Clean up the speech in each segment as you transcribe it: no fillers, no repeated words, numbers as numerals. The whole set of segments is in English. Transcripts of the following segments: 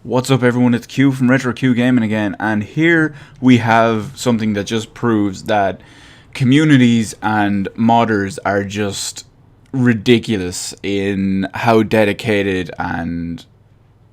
What's up everyone, it's Q from Retro Q Gaming again, and here we have something that just proves that communities and modders are just ridiculous in how dedicated and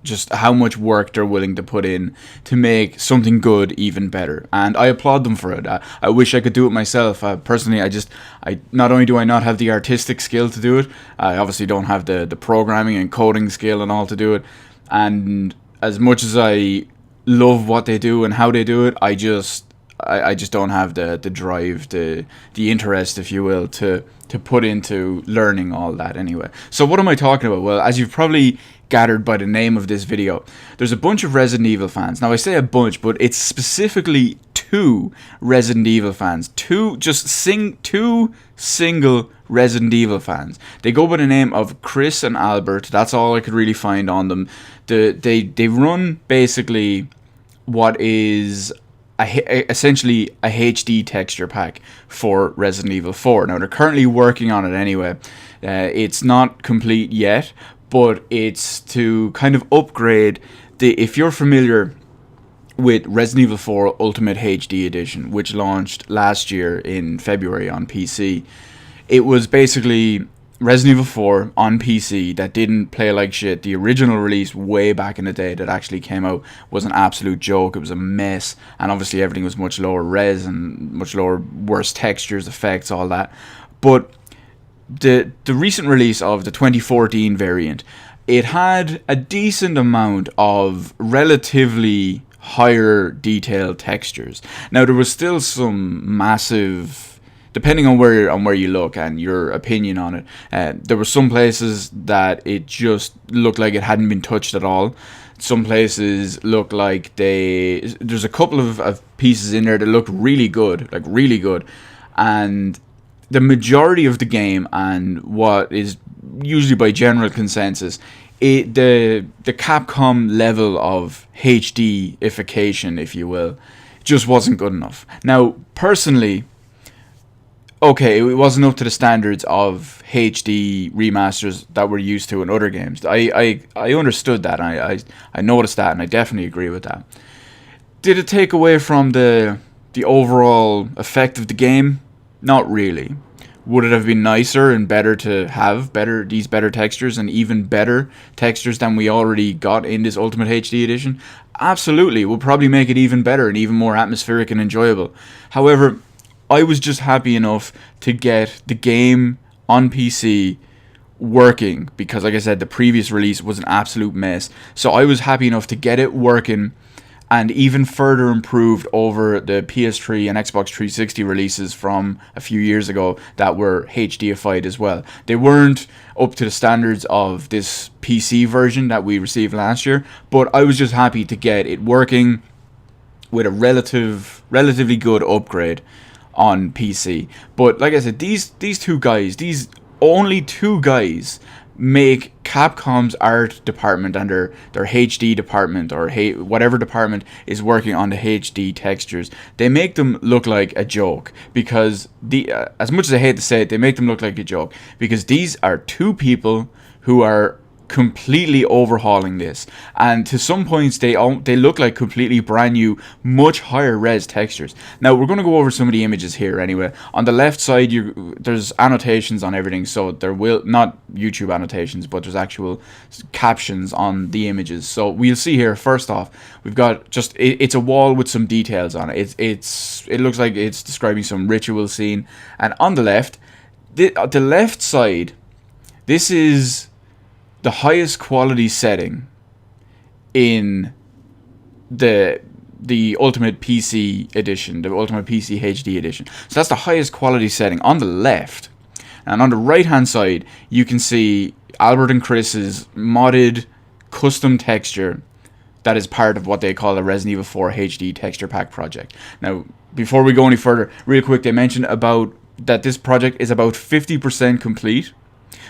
just how much work they're willing to put in to make something good even better, and I applaud them for it. I wish I could do it myself. Personally, I not only do I not have the artistic skill to do it, I obviously don't have the programming and coding skill and all to do it, and as much as I love what they do and how they do it, I just don't have the drive, the interest, if you will, to put into learning all that anyway. So what am I talking about? Well, as you've probably gathered by the name of this video, there's a bunch of Resident Evil fans. Now I say a bunch, but it's specifically two Resident Evil fans. Two single Resident Evil fans. They go by the name of Chris and Albert. That's all I could really find on them. They run basically what is essentially a HD texture pack for Resident Evil 4. Now they're currently working on it anyway. It's not complete yet, but it's to kind of upgrade if you're familiar with Resident Evil 4 Ultimate HD Edition, which launched last year in February on PC. It was basically Resident Evil 4 on PC that didn't play like shit. The original release way back in the day that actually came out was an absolute joke. It was a mess, and obviously everything was much lower res and much lower, worse textures, effects, all that. But the recent release of the 2014 variant, it had a decent amount of relatively higher detailed textures. Now there was still some massive, depending on where you look and your opinion on it, there were some places that it just looked like it hadn't been touched at all. Some places look like there's a couple of pieces in there that look really good, like really good, and the majority of the game, and what is usually by general consensus, the Capcom level of HD-ification, if you will, just wasn't good enough. Now, personally, okay, it wasn't up to the standards of HD remasters that we're used to in other games. I understood that, and I noticed that, and I definitely agree with that. Did it take away from the overall effect of the game? Not really. Would it have been nicer and better to have these better textures and even better textures than we already got in this Ultimate HD Edition? Absolutely. It would probably make it even better and even more atmospheric and enjoyable. However, I was just happy enough to get the game on PC working because, like I said, the previous release was an absolute mess. So I was happy enough to get it working and even further improved over the PS3 and Xbox 360 releases from a few years ago that were HDified as well. They weren't up to the standards of this PC version that we received last year, but I was just happy to get it working with a relatively good upgrade on PC. But like I said, these only two guys make Capcom's art department and their HD department, or whatever department is working on the HD textures, they make them look like a joke, because as much as I hate to say it, they make them look like a joke, because these are two people who are completely overhauling this, and to some points they look like completely brand new, much higher res textures. Now we're going to go over some of the images here anyway. On the left side there's annotations on everything, so there will not YouTube annotations, but there's actual captions on the images. So we'll see here, first off, we've got just it's a wall with some details on it. It looks like it's describing some ritual scene, and on the left, the left side, this is the highest quality setting in the Ultimate PC edition, the Ultimate PC HD edition. So that's the highest quality setting on the left. And on the right hand side, you can see Albert and Chris's modded custom texture that is part of what they call the Resident Evil 4 HD texture pack project. Now, before we go any further, real quick, they mentioned about that this project is about 50% complete.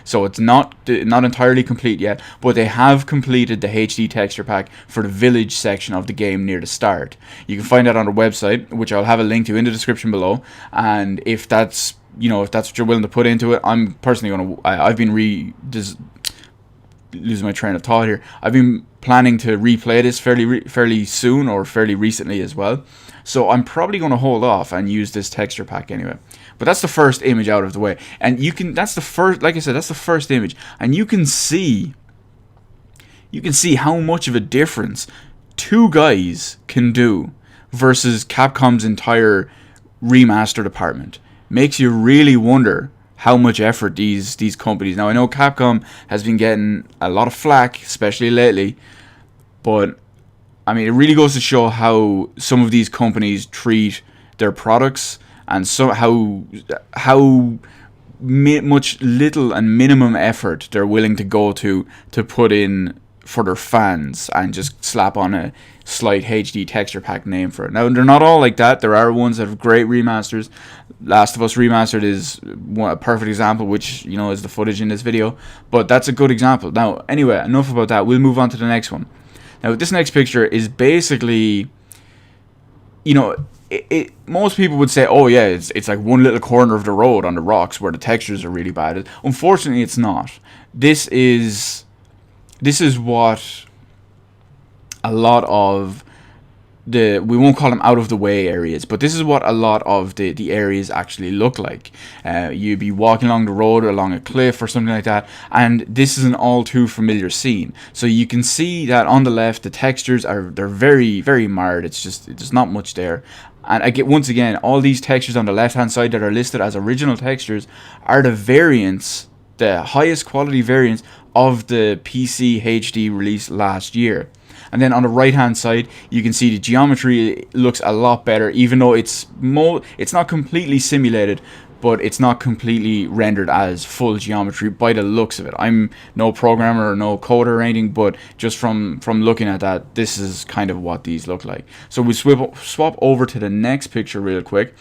So it's not entirely complete yet, but they have completed the HD texture pack for the village section of the game near the start. You can find that on our website, which I'll have a link to in the description below. And if that's what you're willing to put into it, I'm personally I've been losing my train of thought here. I've been planning to replay this fairly soon or fairly recently as well. So I'm probably going to hold off and use this texture pack anyway. But that's the first image out of the way. And that's the first, like I said, that's the first image. And you can see how much of a difference two guys can do versus Capcom's entire remaster department. Makes you really wonder how much effort these companies. Now I know Capcom has been getting a lot of flack, especially lately, but I mean it really goes to show how some of these companies treat their products, and so how much little and minimum effort they're willing to go to put in for their fans and just slap on a slight HD texture pack name for it. Now they're not all like that. There are ones that have great remasters. Last of Us Remastered is a perfect example, which is the footage in this video, but that's a good example. Now anyway, enough about that. We'll move on to the next one. Now this next picture is basically, most people would say, oh yeah, it's like one little corner of the road on the rocks where the textures are really bad. Unfortunately, it's not. This is what a lot of we won't call them out of the way areas, but this is what a lot of the areas actually look like. You'd be walking along the road or along a cliff or something like that, and this is an all too familiar scene. So you can see that on the left the textures they're very, very marred. It's just there's not much there. And once again, all these textures on the left hand side that are listed as original textures are the variants, the highest quality variants of the PC HD release last year. And then on the right hand side you can see the geometry looks a lot better, even though it's not completely simulated, but it's not completely rendered as full geometry by the looks of it. I'm no programmer or no coder or anything, but just from looking at that, this is kind of what these look like. So we swap over to the next picture real quick.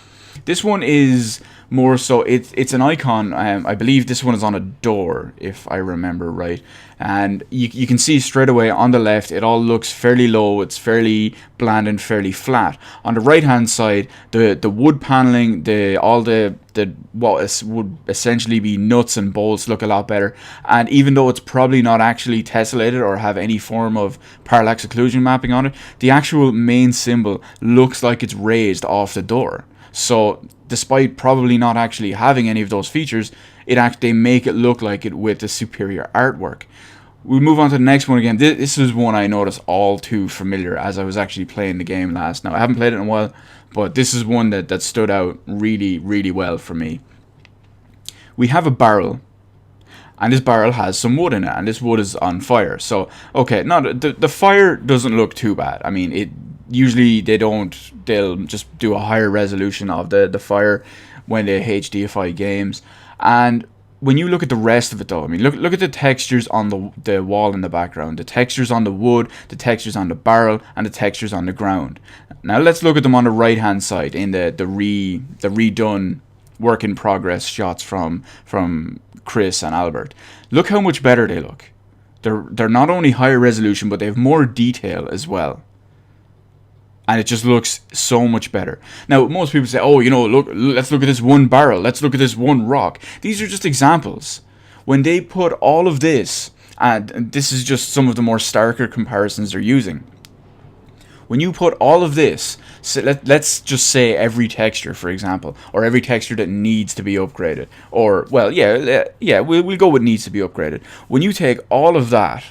This one is more so, it's an icon. I believe this one is on a door, if I remember right. And you can see straight away on the left, it all looks fairly low. It's fairly bland and fairly flat. On the right hand side, the wood paneling, what would essentially be nuts and bolts look a lot better. And even though it's probably not actually tessellated or have any form of parallax occlusion mapping on it, the actual main symbol looks like it's raised off the door. So despite probably not actually having any of those features, they make it look like it with the superior artwork. We move on to the next one again. This is one I noticed all too familiar as I was actually playing the game last. Now I haven't played it in a while, but this is one that stood out really, really well for me. We have a barrel, and this barrel has some wood in it, and this wood is on fire. So okay, the fire doesn't look too bad. I mean, usually they'll just do a higher resolution of the fire when they HDify games. And when you look at the rest of it though, I mean, look at the textures on the wall in the background, the textures on the wood, the textures on the barrel, and the textures on the ground. Now let's look at them on the right hand side in the redone work in progress shots from Cris and Albert. Look how much better they look. They're not only higher resolution, but they have more detail as well. And it just looks so much better. Now, most people say, oh, let's look at this one barrel. Let's look at this one rock. These are just examples. When they put all of this, and this is just some of the more starker comparisons they're using. When you put all of this, so let's just say every texture, for example, or every texture that needs to be upgraded. Or, well, we'll go with needs to be upgraded. When you take all of that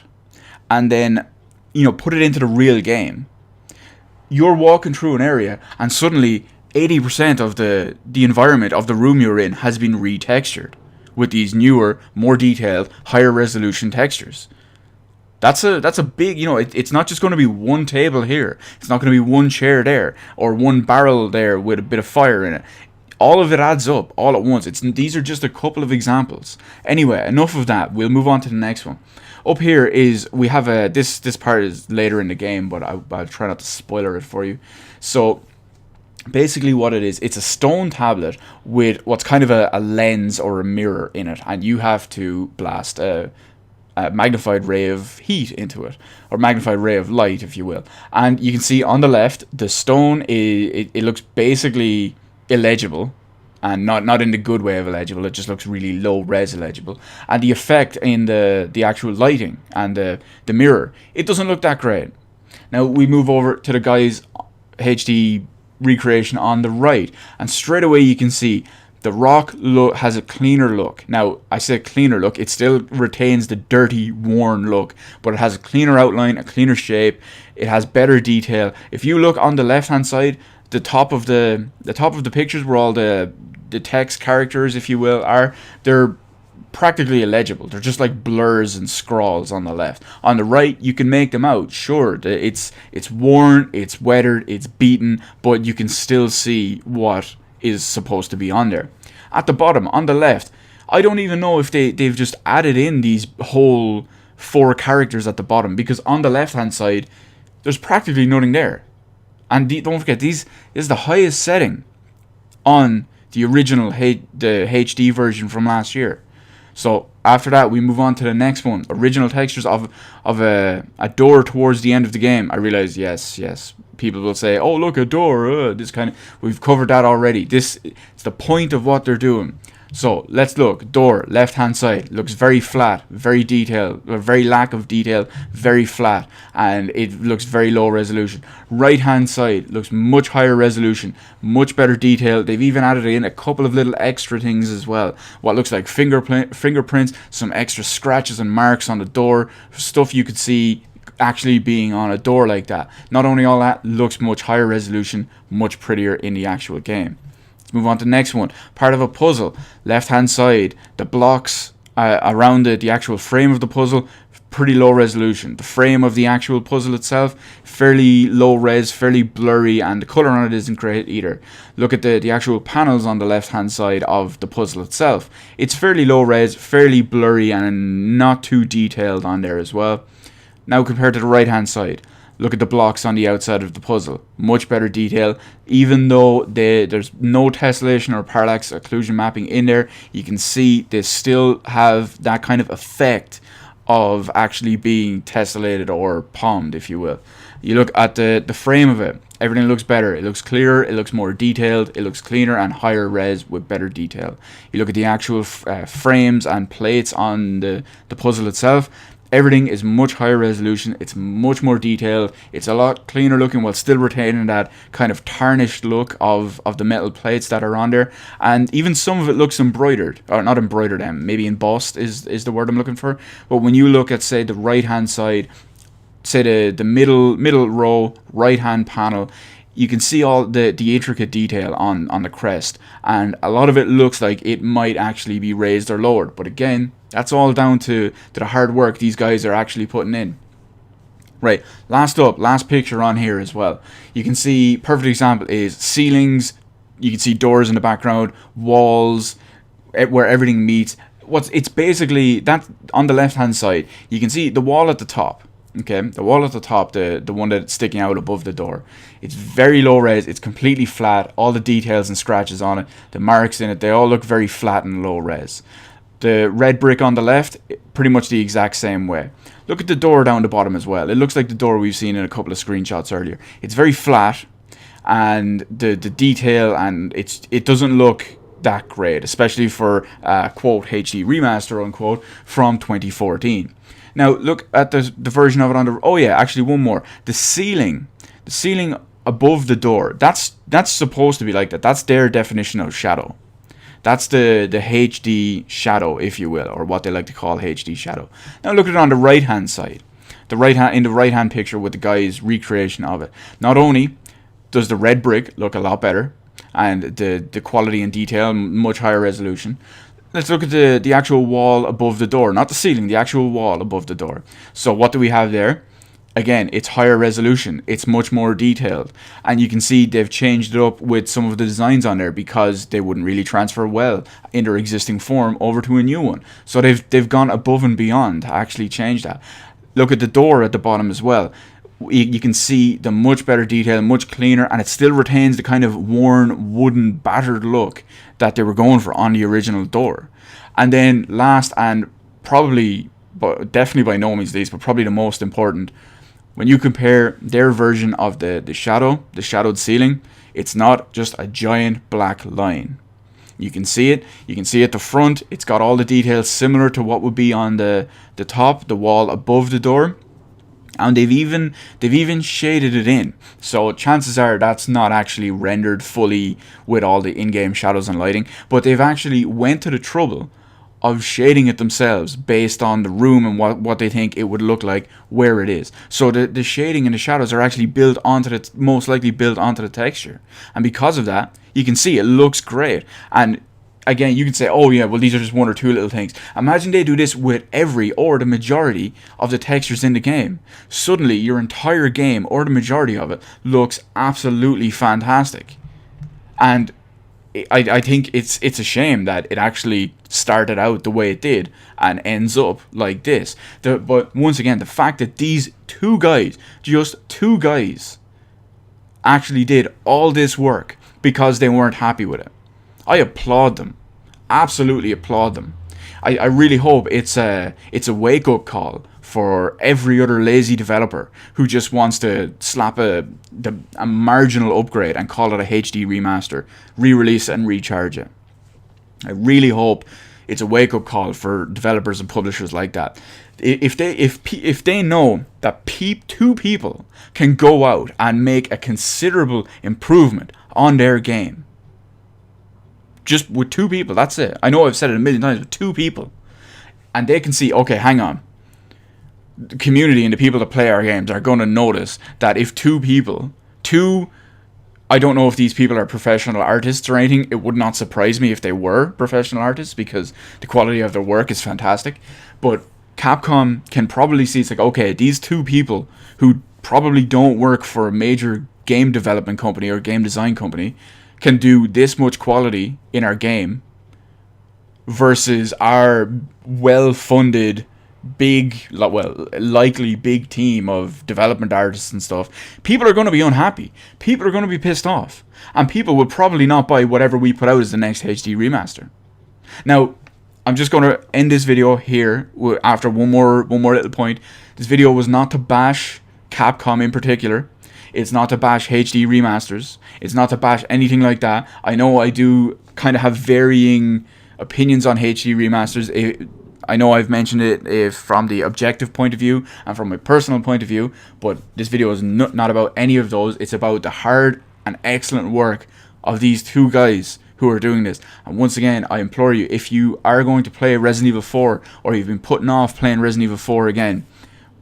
and then, put it into the real game, you're walking through an area and suddenly 80% of the environment of the room you're in has been retextured with these newer, more detailed, higher resolution textures. That's a big, it's not just going to be one table here. It's not going to be one chair there or one barrel there with a bit of fire in it. All of it adds up all at once. These are just a couple of examples. Anyway, enough of that. We'll move on to the next one. Up here is, we have this part is later in the game, but I'll try not to spoiler it for you. So basically what it is, it's a stone tablet with what's kind of a lens or a mirror in it, and you have to blast a magnified ray of heat into it, or magnified ray of light, if you will. And you can see on the left, the stone it looks basically illegible. and not in the good way of illegible. It just looks really low res illegible. And the effect in the actual lighting and the mirror, it doesn't look that great. Now we move over to the guy's HD recreation on the right, and straight away you can see the rock has a cleaner look. Now I say cleaner look, it still retains the dirty, worn look, but it has a cleaner outline, a cleaner shape. It has better detail. If you look on the left hand side, the top of the pictures where all the text characters, if you will, they're practically illegible. They're just like blurs and scrawls on the left. On the right, you can make them out. Sure, it's worn, it's weathered, it's beaten, but you can still see what is supposed to be on there. At the bottom, on the left, I don't even know if they've just added in these whole 4 characters at the bottom, because on the left hand side, there's practically nothing there. And don't forget, this is the highest setting on the original the HD version from last year. So after that, we move on to the next one. Original textures of a door towards the end of the game. I realize, yes, people will say, oh, look, a door. This kind of, we've covered that already. It's the point of what they're doing. So let's look. Door, left hand side, looks very flat, very detailed, very lack of detail, very flat, and it looks very low resolution. Right hand side looks much higher resolution, much better detail. They've even added in a couple of little extra things as well. What looks like fingerprints, some extra scratches and marks on the door, stuff you could see actually being on a door like that. Not only all that, looks much higher resolution, much prettier in the actual game. Move on to the next one. Part of a puzzle. Left hand side. The blocks around the actual frame of the puzzle, pretty low resolution. The frame of the actual puzzle itself, fairly low res, fairly blurry, and the color on it isn't great either. Look at the actual panels on the left hand side of the puzzle itself. It's fairly low res, fairly blurry, and not too detailed on there as well. Now compared to the right hand side. Look at the blocks on the outside of the puzzle. Much better detail. Even though there's no tessellation or parallax occlusion mapping in there, you can see they still have that kind of effect of actually being tessellated or palmed, if you will. You look at the frame of it. Everything looks better. It looks clearer. It looks more detailed. It looks cleaner and higher res with better detail. You look at the actual frames and plates on the puzzle itself. Everything is much higher resolution. It's much more detailed. It's a lot cleaner looking while still retaining that kind of tarnished look of the metal plates that are on there. And even some of it looks embroidered. Or not embroidered, maybe embossed is the word I'm looking for. But when you look at, say, the right-hand side, say the middle row, right-hand panel, you can see all the intricate detail on the crest. And a lot of it looks like it might actually be raised or lowered. But again, that's all down to the hard work these guys are actually putting in. Right, last picture on here as well. You can see, perfect example is ceilings. You can see doors in the background, walls, where everything meets. It's basically that on the left hand side. You can see the wall at the top. Okay, the wall at the top, the one that's sticking out above the door. It's very low res. It's completely flat. All the details and scratches on it, the marks in it, they all look very flat and low res. The red brick on the left, pretty much the exact same way. Look at the door down the bottom as well. It looks like the door we've seen in a couple of screenshots earlier. It's very flat, and the detail, and it doesn't look that great, especially for quote HD remaster unquote from 2014. Now look at the version of it on the. Oh yeah, actually one more. The ceiling above the door. That's supposed to be like that. That's their definition of shadow. That's the HD shadow, if you will, or what they like to call HD shadow. Now look at it on the right hand side. In the right hand picture with the guy's recreation of it. Not only does the red brick look a lot better, and the quality and detail much higher resolution. Let's look at the actual wall above the door, not the ceiling, the actual wall above the door. So what do we have there? Again, it's higher resolution. It's much more detailed. And you can see they've changed it up with some of the designs on there because they wouldn't really transfer well in their existing form over to a new one. So they've gone above and beyond to actually change that. Look at the door at the bottom as well. You can see the much better detail, much cleaner, and it still retains the kind of worn, wooden, battered look that they were going for on the original door. And then last, and probably, but definitely by no means least, but probably the most important, when you compare their version of the shadowed ceiling, it's not just a giant black line. You can see it. You can see at the front. It's got all the details similar to what would be on the top, the wall above the door. And they've even shaded it in. So chances are that's not actually rendered fully with all the in-game shadows and lighting. But they've actually went to the trouble of shading it themselves based on the room and what they think it would look like where it is. So the shading and the shadows are actually most likely built onto the texture. And because of that, you can see it looks great. And again, you can say, oh yeah, well these are just one or two little things. Imagine they do this with every or the majority of the textures in the game. Suddenly your entire game or the majority of it looks absolutely fantastic. And I think it's a shame that it actually started out the way it did and ends up like this. But once again, the fact that these two guys, just two guys, actually did all this work because they weren't happy with it, I applaud them. Absolutely applaud them. I really hope it's a wake-up call for every other lazy developer who just wants to slap a marginal upgrade and call it a HD remaster, re-release it and recharge it. I really hope it's a wake-up call for developers and publishers like that. If they know that two people can go out and make a considerable improvement on their game, just with two people, that's it. I know I've said it a million times, but two people, and they can see, okay, hang on, the community and the people that play our games are going to notice that if I don't know if these people are professional artists or anything. It would not surprise me if they were professional artists because the quality of their work is fantastic. But Capcom can probably see, it's like, okay, these two people who probably don't work for a major game development company or game design company can do this much quality in our game versus our well-funded, likely big team of development artists and stuff. People are going to be unhappy. People are going to be pissed off. And people will probably not buy whatever we put out as the next HD remaster. Now, I'm just going to end this video here after one more little point. This video was not to bash Capcom in particular. It's not to bash HD remasters. It's not to bash anything like that. I know I do kind of have varying opinions on HD remasters. I know I've mentioned it from the objective point of view and from my personal point of view, but this video is not about any of those. It's about the hard and excellent work of these two guys who are doing this. And once again, I implore you, if you are going to play Resident Evil 4 or you've been putting off playing Resident Evil 4 again,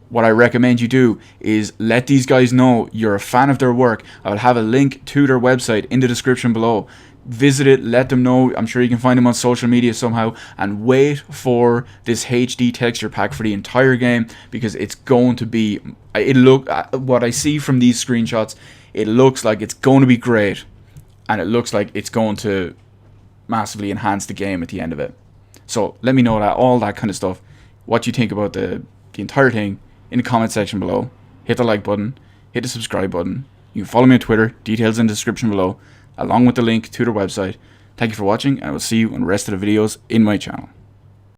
what I recommend you do is let these guys know you're a fan of their work. I'll have a link to their website in the description below. Visit it, let them know. I'm sure you can find them on social media somehow, and wait for this HD texture pack for the entire game, because it's going to be, what I see from these screenshots, it looks like it's going to be great, and it looks like it's going to massively enhance the game at the end of it. So let me know all that kind of stuff, what you think about the entire thing in the comment section below. Hit the like button, hit the subscribe button. You can follow me on Twitter, details in the description below, along with the link to their website. Thank you for watching, and I will see you in the rest of the videos in my channel.